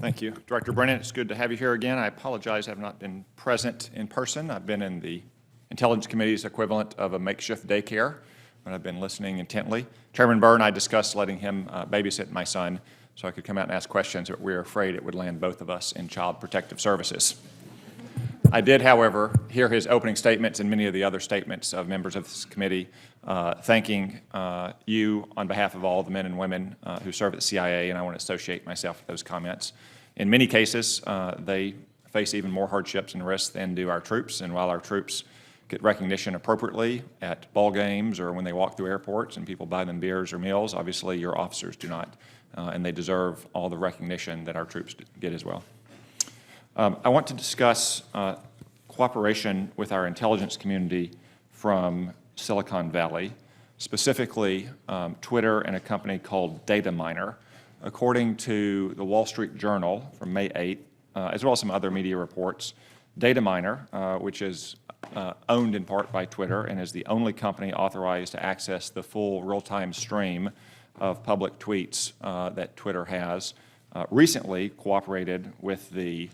Thank you. Director Brennan, it's good to have you here again. I apologize I have not been present in person. I've been in the Intelligence Committee's equivalent of a makeshift daycare, but I've been listening intently. Chairman Burr and I discussed letting him babysit my son so I could come out and ask questions, but we were afraid it would land both of us in Child Protective Services. I did, however, hear his opening statements and many of the other statements of members of this committee thanking you on behalf of all the men and women who serve at the CIA, and I want to associate myself with those comments. In many cases, they face even more hardships and risks than do our troops, and while our troops get recognition appropriately at ball games or when they walk through airports and people buy them beers or meals, obviously your officers do not, and they deserve all the recognition that our troops get as well. I want to discuss cooperation with our intelligence community from Silicon Valley, specifically Twitter and a company called Data. According to the Wall Street Journal from May 8th, as well as some other media reports, Data, which is owned in part by Twitter and is the only company authorized to access the full real-time stream of public tweets that Twitter has, recently cooperated with the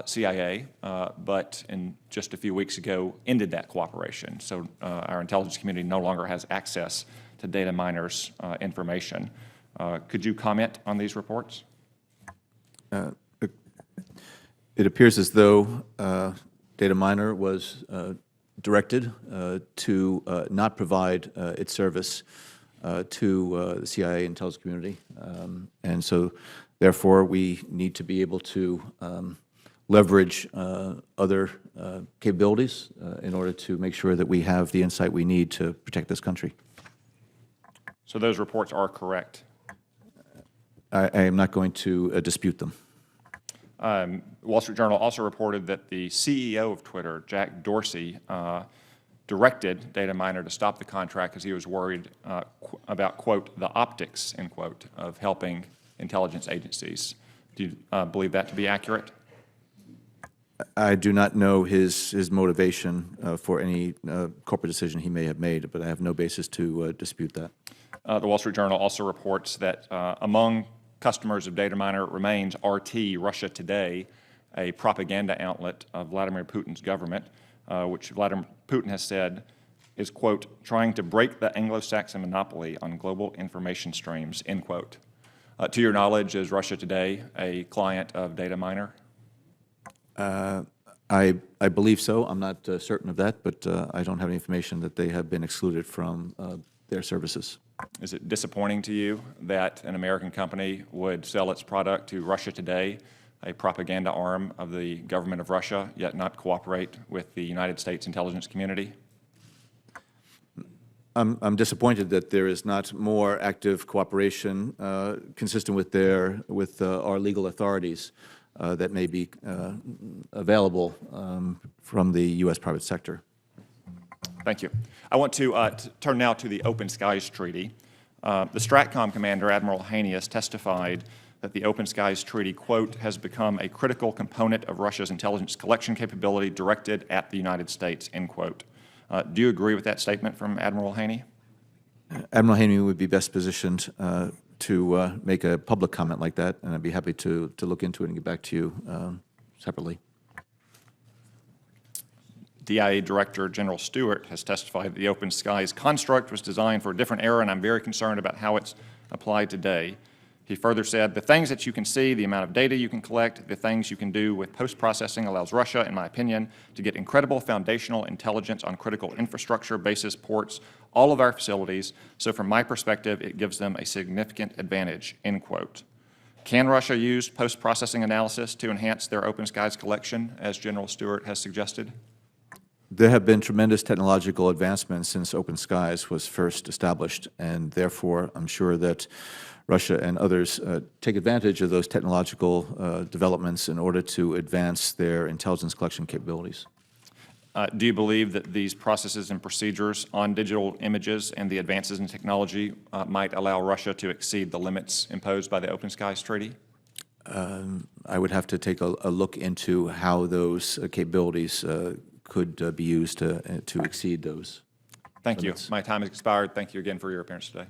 CIA, but in just a few weeks ago ended that cooperation. So our intelligence community no longer has access to Data information. Could you comment on these reports? It appears as though Data was directed to not provide its service to the CIA intelligence community, and so therefore we need to be able to leverage other capabilities in order to make sure that we have the insight we need to protect this country. So those reports are correct? I am not going to dispute them. The Wall Street Journal also reported that the CEO of Twitter, Jack Dorsey, directed Data to stop the contract because he was worried about, quote, the optics, end quote, of helping intelligence agencies. Do you believe that to be accurate? I do not know his motivation for any corporate decision he may have made, but I have no basis to dispute that. The Wall Street Journal also reports that among customers of Data remains RT, Russia Today, a propaganda outlet of Vladimir Putin's government, which Vladimir Putin has said is, quote, trying to break the Anglo-Saxon monopoly on global information streams, end quote. To your knowledge, is Russia Today a client of Data I believe so. I'm not certain of that, but I don't have any information that they have been excluded from their services. Is it disappointing to you that an American company would sell its product to Russia Today, a propaganda arm of the government of Russia, yet not cooperate with the United States intelligence community? I'm disappointed that there is not more active cooperation consistent with our legal authorities that may be available from the U.S. private sector. Thank you. I want to turn now to the Open Skies Treaty. The STRATCOM commander, Admiral Haney, has testified that the Open Skies Treaty, quote, has become a critical component of Russia's intelligence collection capability directed at the United States, end quote. Do you agree with that statement from Admiral Haney? Admiral Haney would be best positioned to make a public comment like that, and I'd be happy to look into it and get back to you separately. CIA Director General Stewart has testified that the Open Skies construct was designed for a different era, and I'm very concerned about how it's applied today. He further said, the things that you can see, the amount of data you can collect, the things you can do with post-processing allows Russia, in my opinion, to get incredible foundational intelligence on critical infrastructure, bases, ports, all of our facilities. So from my perspective, it gives them a significant advantage, end quote. Can Russia use post-processing analysis to enhance their Open Skies collection, as General Stewart has suggested? There have been tremendous technological advancements since Open Skies was first established, and therefore I'm sure that Russia and others take advantage of those technological developments in order to advance their intelligence collection capabilities. Do you believe that these processes and procedures on digital images and the advances in technology might allow Russia to exceed the limits imposed by the Open Skies Treaty? I would have to take a look into how those capabilities could be used to exceed those Thank limits. you. My time has expired. Thank you again for your appearance today.